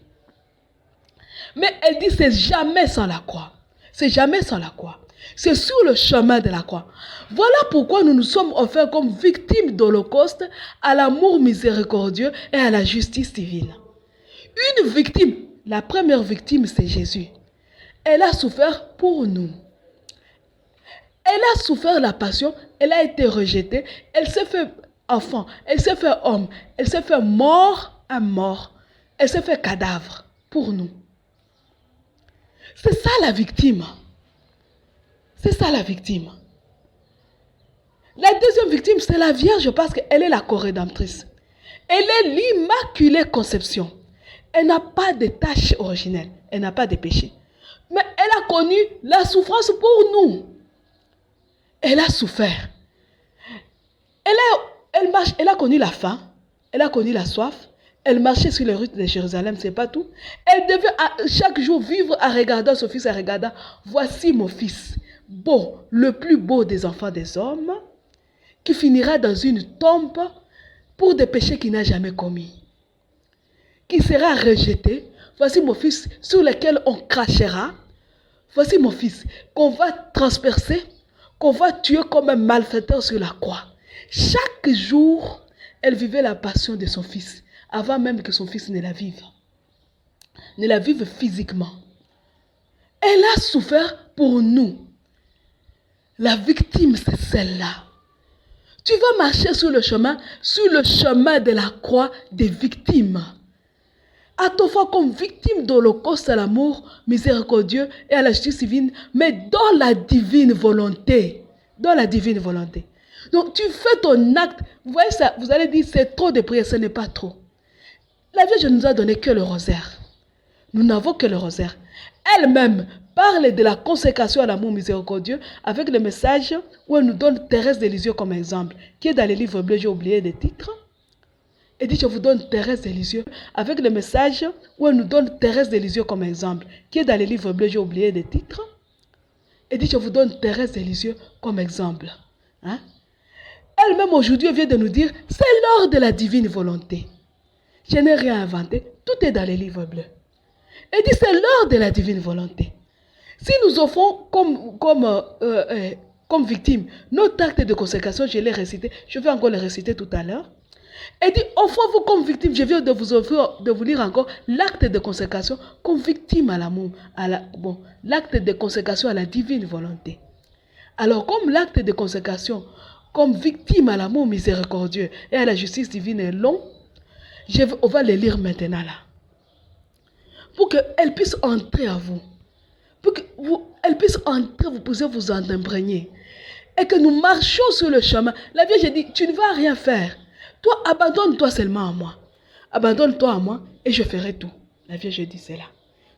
Mais elle dit, c'est jamais sans la croix. C'est jamais sans la croix. C'est sur le chemin de la croix. Voilà pourquoi nous nous sommes offerts comme victimes d'Holocauste à l'amour miséricordieux et à la justice divine. Une victime, la première victime, c'est Jésus. Elle a souffert pour nous. Elle a souffert la passion, elle a été rejetée, elle s'est fait enfant, elle s'est fait homme, elle s'est fait mort à mort, elle s'est fait cadavre pour nous. C'est ça la victime. C'est ça la victime. La deuxième victime, c'est la Vierge parce qu'elle est la co-rédemptrice. Elle est l'Immaculée Conception. Elle n'a pas de tâche originelle, elle n'a pas de péché. Mais elle a connu la souffrance pour nous. Elle a souffert. Elle a connu la faim, elle a connu la soif, elle marchait sur les routes de Jérusalem, c'est pas tout. Elle devait chaque jour vivre en regardant son fils, en regardant, voici mon fils, beau, le plus beau des enfants des hommes, qui finira dans une tombe pour des péchés qu'il n'a jamais commis, qui sera rejeté. Voici mon fils sur lequel on crachera. Voici mon fils qu'on va transpercer, qu'on va tuer comme un malfaiteur sur la croix. Chaque jour, elle vivait la passion de son fils, avant même que son fils ne la vive. Ne la vive physiquement. Elle a souffert pour nous. La victime, c'est celle-là. Tu vas marcher sur le chemin de la croix des victimes. À ta fois comme victime d'Holocauste à l'amour miséricordieux et à la justice divine, mais dans la divine volonté. Dans la divine volonté. Donc tu fais ton acte. Vous voyez ça, vous allez dire c'est trop de prière, ce n'est pas trop. La Vierge ne nous a donné que le rosaire. Nous n'avons que le rosaire. Elle-même parle de la consécration à l'amour miséricordieux avec le message où elle nous donne Thérèse de Lisieux comme exemple, qui est dans les livres bleus, j'ai oublié les titres. Elle dit, je vous donne Thérèse de Lisieux avec le message où elle nous donne Thérèse de Lisieux comme exemple, qui est dans les livres bleus, j'ai oublié les titres. Elle dit, je vous donne Thérèse de Lisieux comme exemple. Hein? Elle-même aujourd'hui vient de nous dire, c'est l'heure de la divine volonté. Je n'ai rien inventé, tout est dans les livres bleus. Elle dit, c'est l'heure de la divine volonté. Si nous offrons comme victime notre acte de consécration, je l'ai récité, je vais encore le réciter tout à l'heure. Elle dit, offrez-vous comme victime, je viens de vous lire encore l'acte de consécration comme victime à l'amour, l'acte de consécration à la divine volonté. Alors, comme l'acte de consécration, comme victime à l'amour miséricordieux et à la justice divine est long, on va le lire maintenant là. Pour qu'elle puisse entrer à vous. Pour qu'elle puisse entrer, vous pouvez vous en imprégner. Et que nous marchions sur le chemin. La Vierge dit, tu ne vas rien faire. Toi, abandonne-toi seulement à moi. Abandonne-toi à moi et je ferai tout. La Vierge dit, c'est là.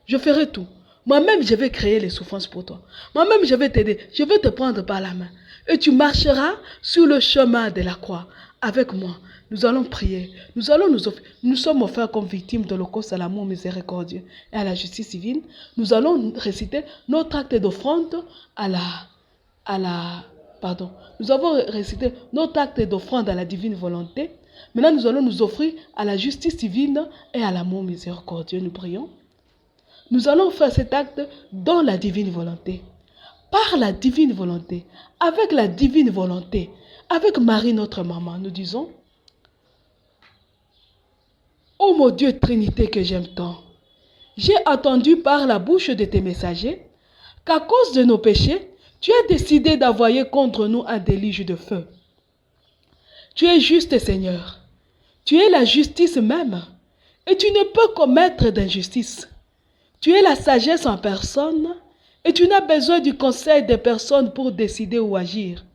Je ferai tout. Moi-même, je vais créer les souffrances pour toi. Moi-même, je vais t'aider. Je vais te prendre par la main. Et tu marcheras sur le chemin de la croix avec moi. Nous allons prier. Nous allons nous offrir. Nous sommes offerts comme victimes de l'Holocauste à l'amour miséricordieux et à la justice divine. Nous allons réciter notre acte d'offrande Nous avons récité notre acte d'offrande à la divine volonté. Maintenant, nous allons nous offrir à la justice divine et à l'amour miséricordieux. Nous prions. Nous allons faire cet acte dans la divine volonté. Par la divine volonté. Avec la divine volonté. Avec Marie, notre maman, nous disons, ô mon Dieu Trinité que j'aime tant, j'ai entendu par la bouche de tes messagers qu'à cause de nos péchés, tu as décidé d'envoyer contre nous un déluge de feu. Tu es juste, Seigneur. Tu es la justice même, et tu ne peux commettre d'injustice. Tu es la sagesse en personne, et tu n'as besoin du conseil des personnes pour décider ou agir.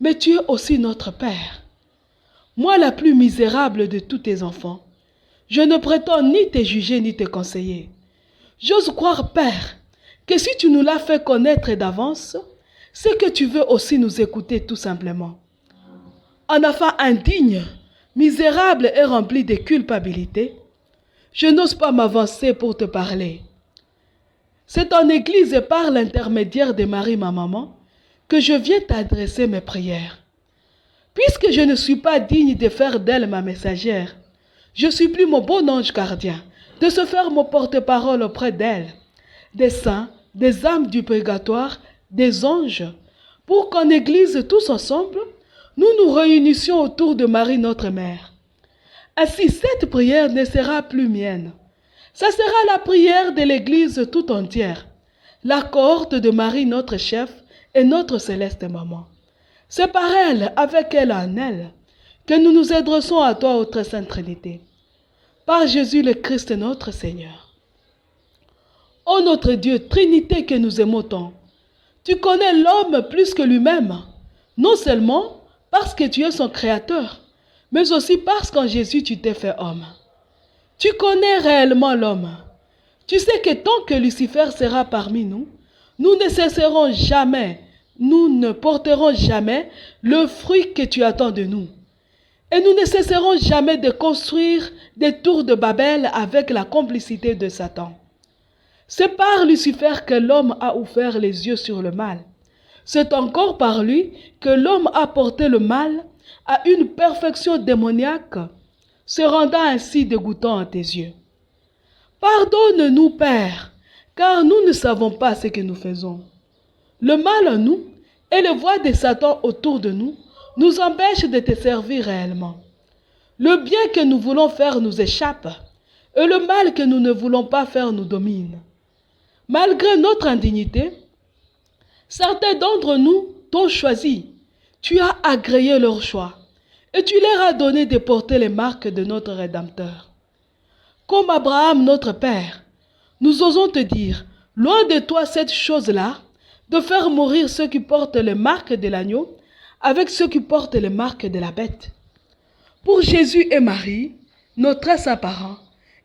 Mais tu es aussi notre Père. Moi, la plus misérable de tous tes enfants, je ne prétends ni te juger ni te conseiller. J'ose croire, Père, que si tu nous l'as fait connaître d'avance, c'est que tu veux aussi nous écouter tout simplement. En enfant indigne, misérable et rempli de culpabilité, je n'ose pas m'avancer pour te parler. C'est en Église et par l'intermédiaire de Marie, ma maman, que je viens t'adresser mes prières. Puisque je ne suis pas digne de faire d'elle ma messagère, je supplie mon bon ange gardien de se faire mon porte-parole auprès d'elle, des saints, des âmes du purgatoire, des anges, pour qu'en Église tous ensemble, nous nous réunissions autour de Marie notre Mère. Ainsi, cette prière ne sera plus mienne. Ça sera la prière de l'Église tout entière, la cohorte de Marie notre chef et notre céleste maman. C'est par elle, avec elle en elle, que nous nous adressons à toi, ô très sainte Trinité. Par Jésus le Christ notre Seigneur. Ô notre Dieu, Trinité que nous aimons tant, tu connais l'homme plus que lui-même, non seulement parce que tu es son créateur, mais aussi parce qu'en Jésus tu t'es fait homme. Tu connais réellement l'homme. Tu sais que tant que Lucifer sera parmi nous, nous ne cesserons jamais, nous ne porterons jamais le fruit que tu attends de nous. Et nous ne cesserons jamais de construire des tours de Babel avec la complicité de Satan. C'est par Lucifer que l'homme a ouvert les yeux sur le mal. C'est encore par lui que l'homme a porté le mal à une perfection démoniaque, se rendant ainsi dégoûtant à tes yeux. Pardonne-nous, Père, car nous ne savons pas ce que nous faisons. Le mal en nous et les voix de Satan autour de nous empêchent de te servir réellement. Le bien que nous voulons faire nous échappe, et le mal que nous ne voulons pas faire nous domine. Malgré notre indignité, certains d'entre nous t'ont choisi. Tu as agréé leur choix, et tu leur as donné de porter les marques de notre Rédempteur. Comme Abraham, notre Père, nous osons te dire, loin de toi cette chose-là, de faire mourir ceux qui portent les marques de l'agneau avec ceux qui portent les marques de la bête. Pour Jésus et Marie, nos très saints parents,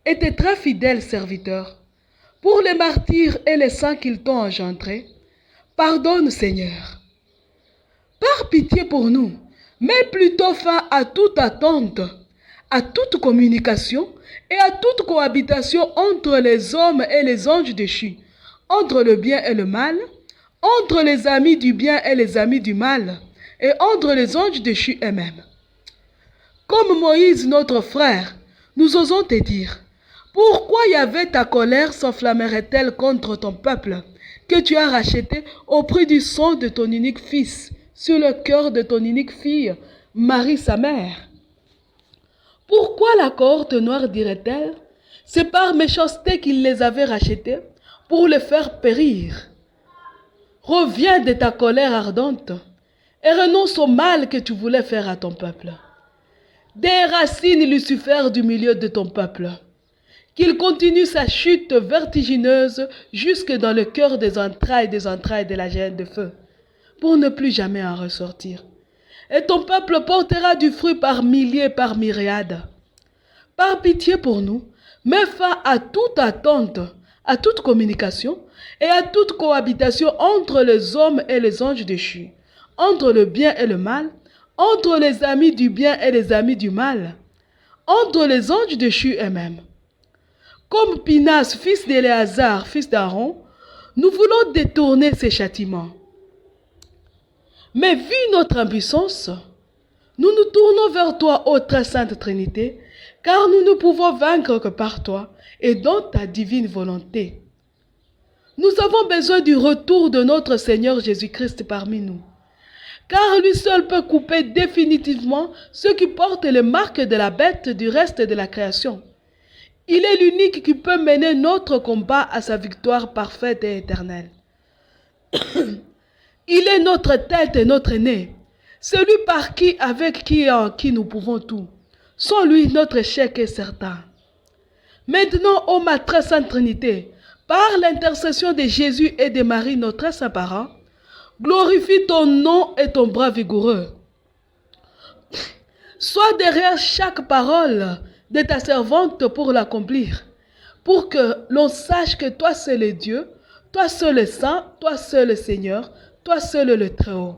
et tes très fidèles serviteurs, pour les martyrs et les saints qu'ils t'ont engendrés, pardonne, Seigneur. Par pitié pour nous, mets plutôt fin à toute attente, à toute communication et à toute cohabitation entre les hommes et les anges déchus, entre le bien et le mal, entre les amis du bien et les amis du mal, et entre les anges déchus eux-mêmes. Comme Moïse, notre frère, nous osons te dire, pourquoi Yahvé ta colère s'enflammerait-elle contre ton peuple, que tu as racheté au prix du sang de ton unique fils, sur le cœur de ton unique fille, Marie sa mère? Pourquoi la cohorte noire dirait-elle? C'est par méchanceté qu'il les avait rachetés, pour les faire périr. Reviens de ta colère ardente, et renonce au mal que tu voulais faire à ton peuple. Déracine Lucifer du milieu de ton peuple, qu'il continue sa chute vertigineuse jusque dans le cœur des entrailles de la géhenne de feu, pour ne plus jamais en ressortir. Et ton peuple portera du fruit par milliers, par myriades. Par pitié pour nous, mets fin à toute attente, à toute communication et à toute cohabitation entre les hommes et les anges déchus, entre le bien et le mal, entre les amis du bien et les amis du mal, entre les anges déchus eux-mêmes. Comme Pinas, fils d'Éléazar, fils d'Aaron, nous voulons détourner ces châtiments. Mais vu notre impuissance, nous nous tournons vers toi, ô très sainte Trinité, car nous ne pouvons vaincre que par toi et dans ta divine volonté. Nous avons besoin du retour de notre Seigneur Jésus-Christ parmi nous, car lui seul peut couper définitivement ceux qui portent les marques de la bête du reste de la création. Il est l'unique qui peut mener notre combat à sa victoire parfaite et éternelle. Il est notre tête et notre nez, celui par qui, avec qui et en qui nous pouvons tout. Sans lui, notre échec est certain. Maintenant, ô ma très sainte Trinité, par l'intercession de Jésus et de Marie, nos très saints parents, glorifie ton nom et ton bras vigoureux. Sois derrière chaque parole de ta servante pour l'accomplir, pour que l'on sache que toi seul est Dieu, toi seul est saint, toi seul est Seigneur, toi seul est le Très-Haut.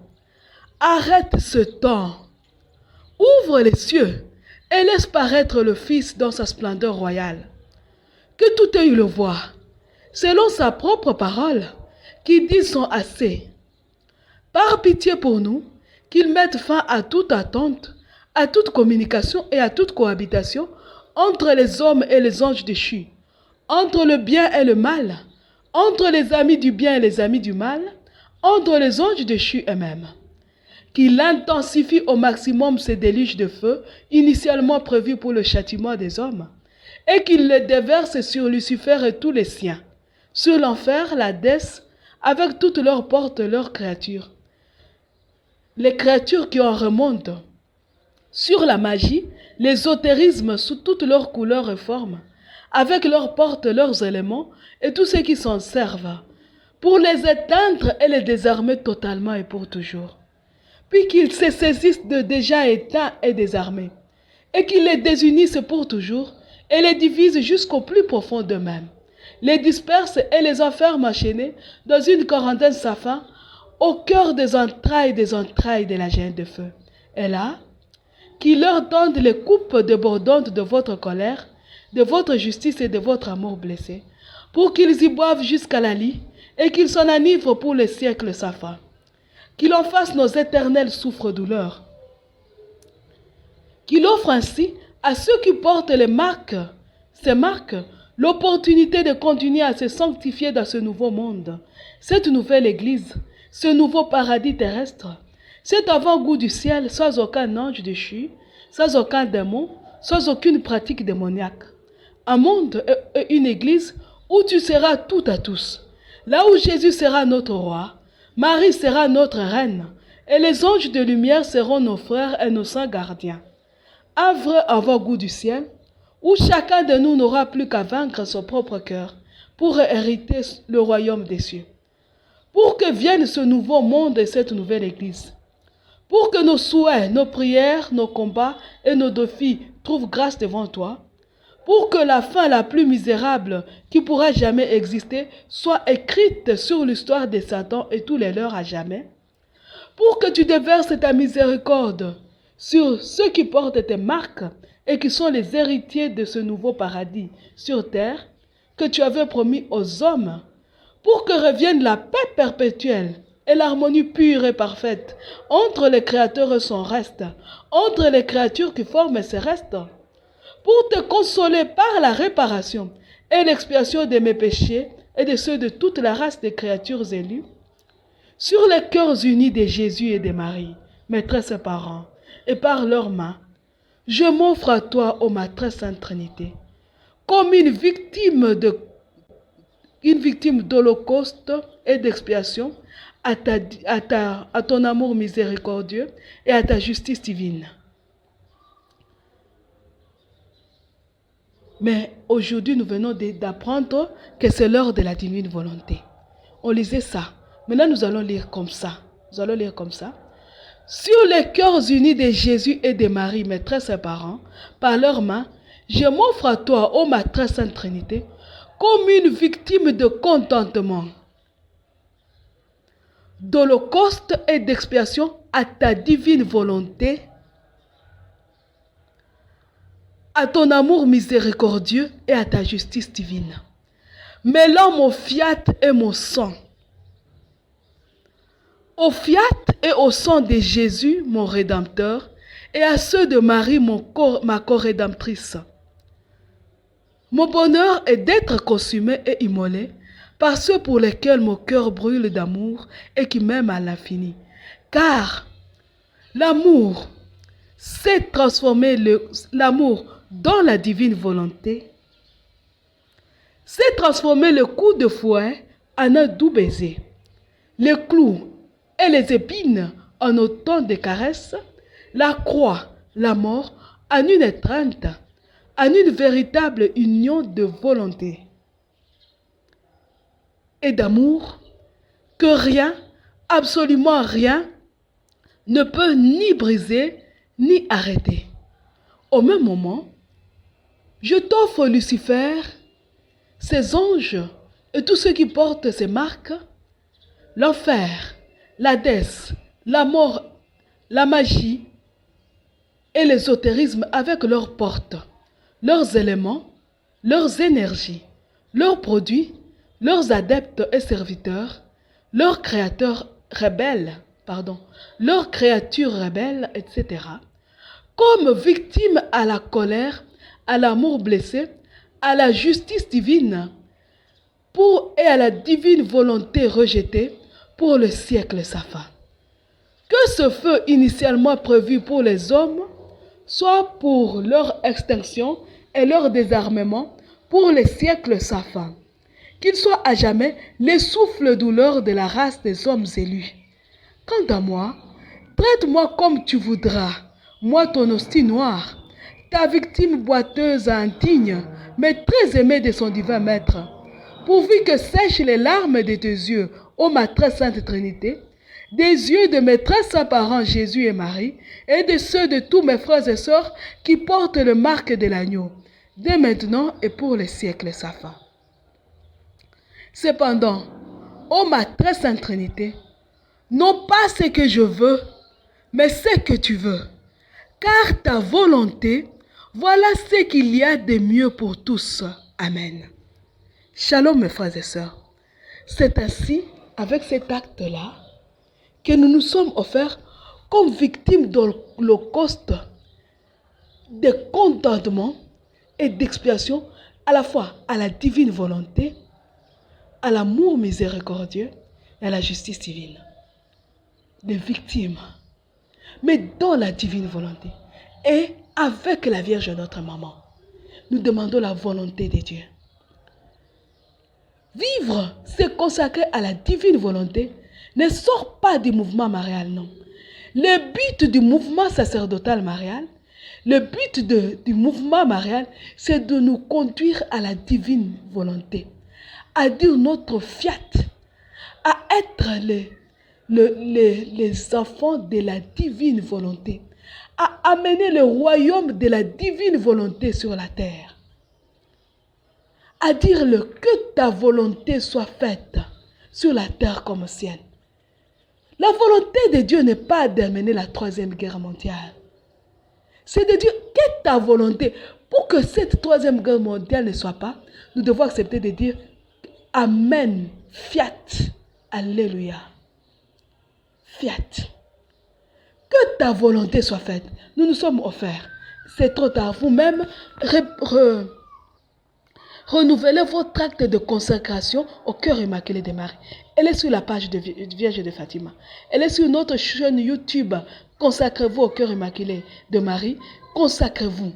Arrête ce temps, ouvre les cieux et laisse paraître le Fils dans sa splendeur royale. Que tout œil le voie, selon sa propre parole, qui dit son assez. par pitié pour nous, qu'il mette fin à toute attente, à toute communication et à toute cohabitation entre les hommes et les anges déchus, entre le bien et le mal, entre les amis du bien et les amis du mal, entre les anges déchus eux-mêmes. Qu'il intensifie au maximum ces déluges de feu initialement prévus pour le châtiment des hommes, et qu'il les déverse sur Lucifer et tous les siens, sur l'enfer, l'Hadès, avec toutes leurs portes, leurs créatures. Les créatures qui en remontent, sur la magie, l'ésotérisme sous toutes leurs couleurs et formes, avec leurs portes, leurs éléments et tous ceux qui s'en servent, pour les éteindre et les désarmer totalement et pour toujours. Puis qu'ils se saisissent de déjà éteints et désarmés, et qu'ils les désunissent pour toujours, et les divisent jusqu'au plus profond d'eux-mêmes, les dispersent et les enferment enchaînés dans une quarantaine sans fin, au cœur des entrailles de la géante de feu. Et là, qu'ils leur tendent les coupes débordantes de votre colère, de votre justice et de votre amour blessé, pour qu'ils y boivent jusqu'à la lie, et qu'ils s'en enivrent pour les siècles sans fin. Qu'il en fasse nos éternels souffres-douleurs. Qu'il offre ainsi à ceux qui portent ces marques, l'opportunité de continuer à se sanctifier dans ce nouveau monde, cette nouvelle Église, ce nouveau paradis terrestre, cet avant-goût du ciel sans aucun ange déchu, sans aucun démon, sans aucune pratique démoniaque. Un monde et une Église où tu seras tout à tous, là où Jésus sera notre roi, Marie sera notre reine, et les anges de lumière seront nos frères et nos saints gardiens. Un vrai avant-goût du ciel, où chacun de nous n'aura plus qu'à vaincre son propre cœur pour hériter le royaume des cieux. Pour que vienne ce nouveau monde et cette nouvelle Église. Pour que nos souhaits, nos prières, nos combats et nos défis trouvent grâce devant toi. Pour que la fin la plus misérable qui pourra jamais exister soit écrite sur l'histoire de Satan et tous les leurs à jamais. Pour que tu déverses ta miséricorde sur ceux qui portent tes marques et qui sont les héritiers de ce nouveau paradis sur terre que tu avais promis aux hommes, pour que revienne la paix perpétuelle et l'harmonie pure et parfaite entre les créateurs et son reste, entre les créatures qui forment ces restes, pour te consoler par la réparation et l'expiation de mes péchés et de ceux de toute la race des créatures élues, sur les cœurs unis de Jésus et de Marie, maîtresse et parents, et par leurs mains, je m'offre à toi, ô ma très sainte Trinité, comme une victime d'holocauste et d'expiation à ton amour miséricordieux et à ta justice divine. Mais aujourd'hui, nous venons d'apprendre que c'est l'heure de la divine volonté. On lisait ça. Maintenant, nous allons lire comme ça. Nous allons lire comme ça. Sur les cœurs unis de Jésus et de Marie, mes très saints parents, par leurs mains, je m'offre à toi, ô ma très sainte Trinité, comme une victime de contentement, d'holocauste et d'expiation à ta divine volonté, à ton amour miséricordieux et à ta justice divine. Mêlant mon fiat et mon sang, au fiat et au sang de Jésus, mon Rédempteur, et à ceux de Marie, ma co-rédemptrice. Mon bonheur est d'être consumé et immolé par ceux pour lesquels mon cœur brûle d'amour et qui m'aiment à l'infini. Car l'amour c'est transformer l'amour dans la divine volonté, c'est transformer le coup de fouet en un doux baiser, les clous et les épines en autant de caresses, la croix, la mort en une étreinte, en une véritable union de volonté et d'amour que rien, absolument rien, ne peut ni briser ni arrêter. Au même moment, je t'offre Lucifer, ses anges et tous ceux qui portent ces marques, l'enfer, l'Hadès, la mort, la magie et l'ésotérisme avec leurs portes, leurs éléments, leurs énergies, leurs produits, leurs adeptes et serviteurs, leurs créateurs rebelles, leurs créatures rebelles, etc., comme victimes à la colère, à l'amour blessé, à la justice divine et à la divine volonté rejetée pour le siècle sans fin. Que ce feu initialement prévu pour les hommes soit pour leur extinction et leur désarmement pour les siècles sans fin. Qu'il soit à jamais les souffles douleurs de la race des hommes élus. Quant à moi, traite-moi comme tu voudras, moi ton hostie noir, ta victime boiteuse et indigne, mais très aimée de son divin maître. Pourvu que sèchent les larmes de tes yeux, ô ma très sainte Trinité, des yeux de mes très saints parents Jésus et Marie, et de ceux de tous mes frères et sœurs qui portent le marque de l'agneau, dès maintenant et pour les siècles sans fin. Cependant, ô ma très sainte Trinité, non pas ce que je veux, mais ce que tu veux, car ta volonté, voilà ce qu'il y a de mieux pour tous. Amen. Shalom mes frères et sœurs. C'est ainsi, avec cet acte-là, que nous nous sommes offerts comme victimes de l'holocauste, de contentement et d'expiation, à la fois à la divine volonté, à l'amour miséricordieux et à la justice divine. Des victimes, mais dans la divine volonté et avec la Vierge notre maman. Nous demandons la volonté de Dieu. Vivre, se consacrer à la divine volonté ne sort pas du mouvement marial, non. Le but du mouvement sacerdotal marial, le but du mouvement marial, c'est de nous conduire à la divine volonté, à dire notre fiat, à être les enfants de la divine volonté, à amener le royaume de la divine volonté sur la terre. À dire que ta volonté soit faite sur la terre comme au ciel. La volonté de Dieu n'est pas d'amener la troisième guerre mondiale. C'est de dire que ta volonté, pour que cette troisième guerre mondiale ne soit pas, nous devons accepter de dire Amen, fiat, Alléluia, fiat. Que ta volonté soit faite. Nous nous sommes offerts. C'est trop tard. Vous-même, renouvelez votre acte de consacration au cœur immaculé de Marie. Elle est sur la page de Vierge de Fatima. Elle est sur notre chaîne YouTube. Consacrez-vous au cœur immaculé de Marie. Consacrez-vous.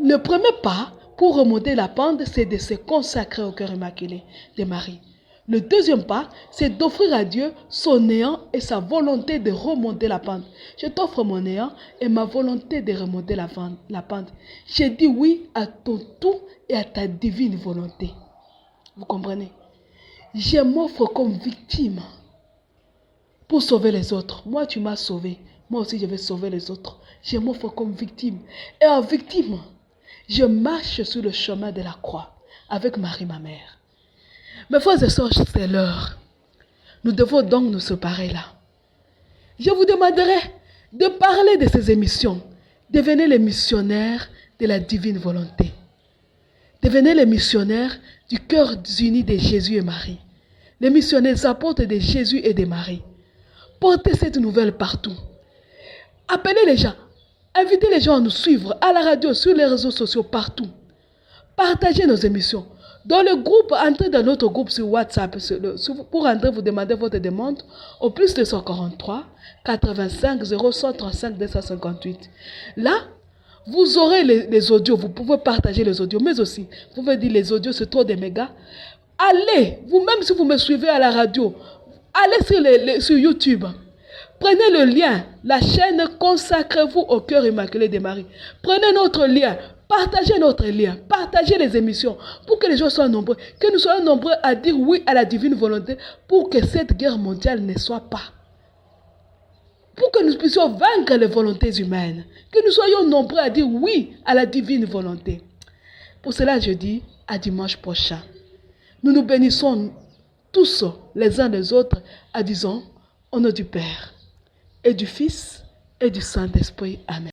Le premier pas pour remonter la pente, c'est de se consacrer au cœur immaculé de Marie. Le deuxième pas, c'est d'offrir à Dieu son néant et sa volonté de remonter la pente. Je t'offre mon néant et ma volonté de remonter la pente. J'ai dit oui à ton tout et à ta divine volonté. Vous comprenez? Je m'offre comme victime pour sauver les autres. Moi, tu m'as sauvé. Moi aussi, je vais sauver les autres. Je m'offre comme victime. Et en victime, je marche sur le chemin de la croix avec Marie, ma mère. Mes frères et sœurs, c'est l'heure. Nous devons donc nous séparer là. Je vous demanderai de parler de ces émissions. Devenez les missionnaires de la divine volonté. Devenez les missionnaires du cœur uni de Jésus et Marie. Les missionnaires apôtres de Jésus et de Marie. Portez cette nouvelle partout. Appelez les gens. Invitez les gens à nous suivre à la radio, sur les réseaux sociaux, partout. Partagez nos émissions. Dans le groupe, entrez dans notre groupe sur WhatsApp. Pour entrer, vous demandez votre demande au plus 243 85 0135 258. Là, vous aurez les audios. Vous pouvez partager les audios, mais aussi, vous pouvez dire les audios, c'est trop des mégas. Allez, vous-même, si vous me suivez à la radio, allez sur YouTube. Prenez le lien, la chaîne Consacrez-vous au cœur immaculé de Marie. Prenez notre lien, partagez notre lien, partagez les émissions pour que les gens soient nombreux, que nous soyons nombreux à dire oui à la divine volonté pour que cette guerre mondiale ne soit pas. Pour que nous puissions vaincre les volontés humaines, que nous soyons nombreux à dire oui à la divine volonté. Pour cela, je dis à dimanche prochain. Nous nous bénissons tous les uns les autres en disant au nom du Père et du Fils et du Saint-Esprit. Amen.